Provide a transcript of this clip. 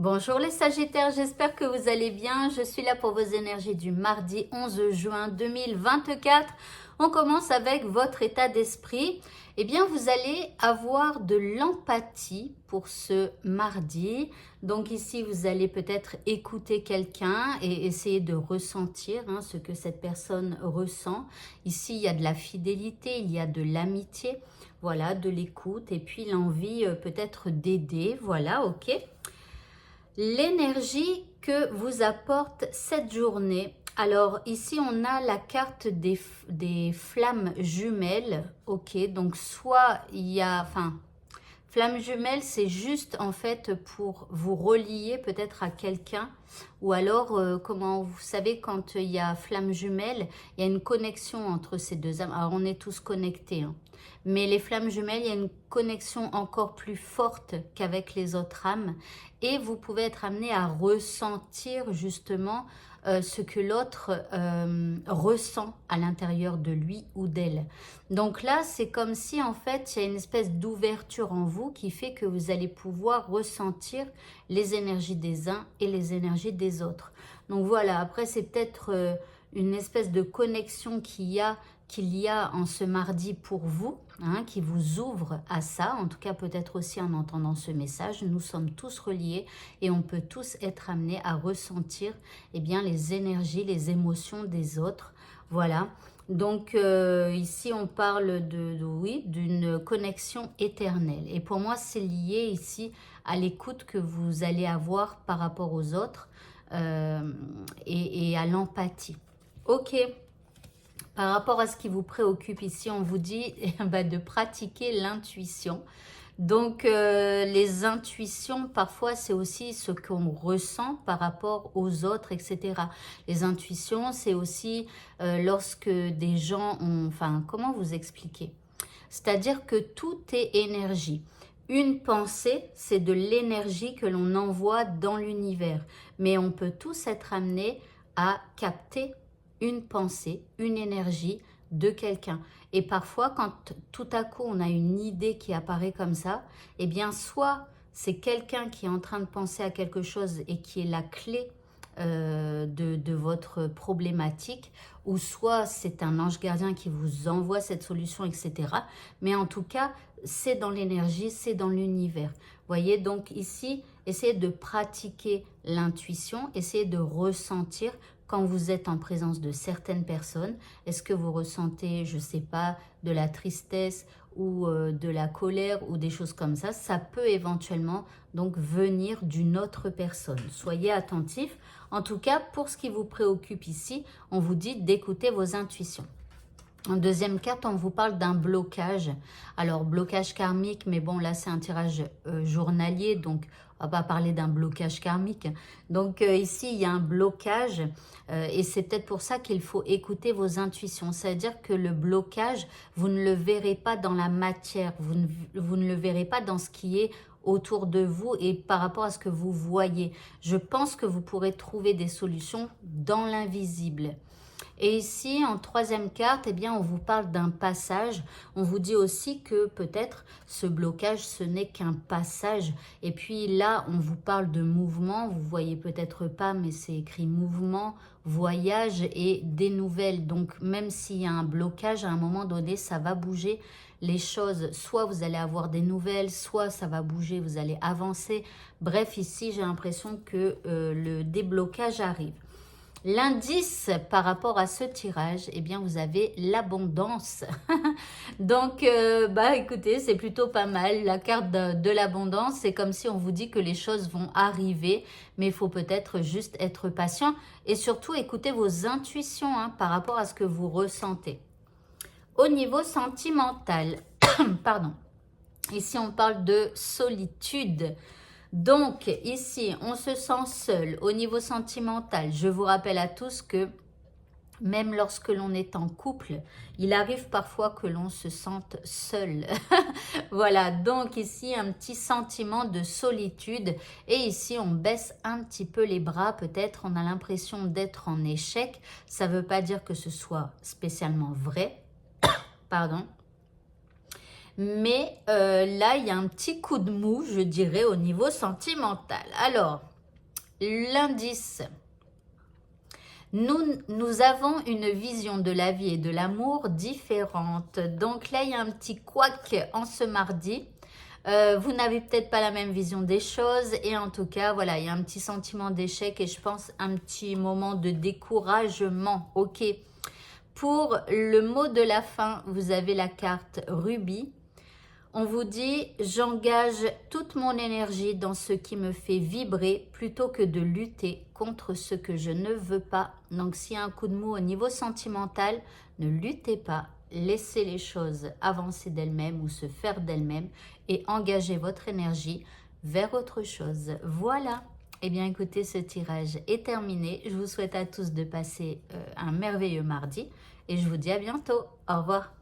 Bonjour les Sagittaires, j'espère que vous allez bien. Je suis là pour vos énergies du mardi 11 juin 2024. On commence avec votre état d'esprit. Eh bien, vous allez avoir de l'empathie pour ce mardi. Donc ici, vous allez peut-être écouter quelqu'un et essayer de ressentir ce que cette personne ressent. Ici, il y a de la fidélité, il y a de l'amitié, voilà, de l'écoute et puis l'envie peut-être d'aider. Voilà, ok. L'énergie que vous apporte cette journée. Alors ici on a la carte des flammes jumelles. Ok, donc soit il y a, flamme jumelle, c'est juste en fait pour vous relier peut-être à quelqu'un. Ou alors, comment vous savez, quand il y a flamme jumelle, il y a une connexion entre ces deux âmes. Alors, on est tous connectés. Mais les flammes jumelles, il y a une connexion encore plus forte qu'avec les autres âmes. Et vous pouvez être amené à ressentir justement ce que l'autre ressent à l'intérieur de lui ou d'elle. Donc là, c'est comme si en fait, il y a une espèce d'ouverture en vous qui fait que vous allez pouvoir ressentir les énergies des uns et les énergies des autres. Donc voilà, après c'est peut-être une espèce de connexion qu'il y a en ce mardi pour vous, qui vous ouvre à ça, en tout cas peut-être aussi en entendant ce message. Nous sommes tous reliés et on peut tous être amenés à ressentir bien, les énergies, les émotions des autres. Voilà. Donc ici on parle oui, d'une connexion éternelle. Et pour moi c'est lié ici à l'écoute que vous allez avoir par rapport aux autres et à l'empathie. Ok. Par rapport à ce qui vous préoccupe ici, on vous dit de pratiquer l'intuition. Donc, les intuitions, parfois, c'est aussi ce qu'on ressent par rapport aux autres, etc. Les intuitions, c'est aussi lorsque des gens ont... Enfin, comment vous expliquer? C'est-à-dire que tout est énergie. Une pensée, c'est de l'énergie que l'on envoie dans l'univers. Mais on peut tous être amenés à capter une pensée, une énergie de quelqu'un. Et parfois, quand tout à coup, on a une idée qui apparaît comme ça, eh bien, soit c'est quelqu'un qui est en train de penser à quelque chose et qui est la clé de votre problématique, ou soit c'est un ange gardien qui vous envoie cette solution, etc. Mais en tout cas, c'est dans l'énergie, c'est dans l'univers. Voyez, donc ici, essayez de pratiquer l'intuition, essayez de ressentir quand vous êtes en présence de certaines personnes. Est-ce que vous ressentez, je ne sais pas, de la tristesse ou de la colère ou des choses comme ça? Ça peut éventuellement donc venir d'une autre personne. Soyez attentifs. En tout cas, pour ce qui vous préoccupe ici, on vous dit d'écouter vos intuitions. En deuxième carte, on vous parle d'un blocage. Alors, blocage karmique, mais bon, là, c'est un tirage journalier, donc on va pas parler d'un blocage karmique. Donc, ici, il y a un blocage et c'est peut-être pour ça qu'il faut écouter vos intuitions. C'est-à-dire que le blocage, vous ne le verrez pas dans la matière, vous ne le verrez pas dans ce qui est autour de vous et par rapport à ce que vous voyez. Je pense que vous pourrez trouver des solutions dans l'invisible. Et ici, en troisième carte, eh bien, on vous parle d'un passage. On vous dit aussi que peut-être ce blocage, ce n'est qu'un passage. Et puis là, on vous parle de mouvement. Vous voyez peut-être pas, mais c'est écrit mouvement, voyage et des nouvelles. Donc, même s'il y a un blocage, à un moment donné, ça va bouger les choses. Soit vous allez avoir des nouvelles, soit ça va bouger, vous allez avancer. Bref, ici, j'ai l'impression que le déblocage arrive. L'indice par rapport à ce tirage, eh bien, vous avez l'abondance. Donc, écoutez, c'est plutôt pas mal. La carte de l'abondance, c'est comme si on vous dit que les choses vont arriver, mais il faut peut-être juste être patient et surtout écouter vos intuitions par rapport à ce que vous ressentez. Au niveau sentimental, pardon, ici on parle de solitude. Donc, ici, on se sent seul au niveau sentimental. Je vous rappelle à tous que même lorsque l'on est en couple, il arrive parfois que l'on se sente seul. Voilà, donc ici, un petit sentiment de solitude. Et ici, on baisse un petit peu les bras. Peut-être on a l'impression d'être en échec. Ça ne veut pas dire que ce soit spécialement vrai. Pardon. Mais là, il y a un petit coup de mou, je dirais, au niveau sentimental. Alors, l'indice. Nous avons une vision de la vie et de l'amour différente. Donc là, il y a un petit couac en ce mardi. Vous n'avez peut-être pas la même vision des choses et en tout cas, voilà, il y a un petit sentiment d'échec et je pense un petit moment de découragement. Ok. Pour le mot de la fin, vous avez la carte rubis. On vous dit, j'engage toute mon énergie dans ce qui me fait vibrer plutôt que de lutter contre ce que je ne veux pas. Donc, s'il y a un coup de mou au niveau sentimental, ne luttez pas. Laissez les choses avancer d'elles-mêmes ou se faire d'elles-mêmes et engagez votre énergie vers autre chose. Voilà. Eh bien, écoutez, ce tirage est terminé. Je vous souhaite à tous de passer un merveilleux mardi et je vous dis à bientôt. Au revoir.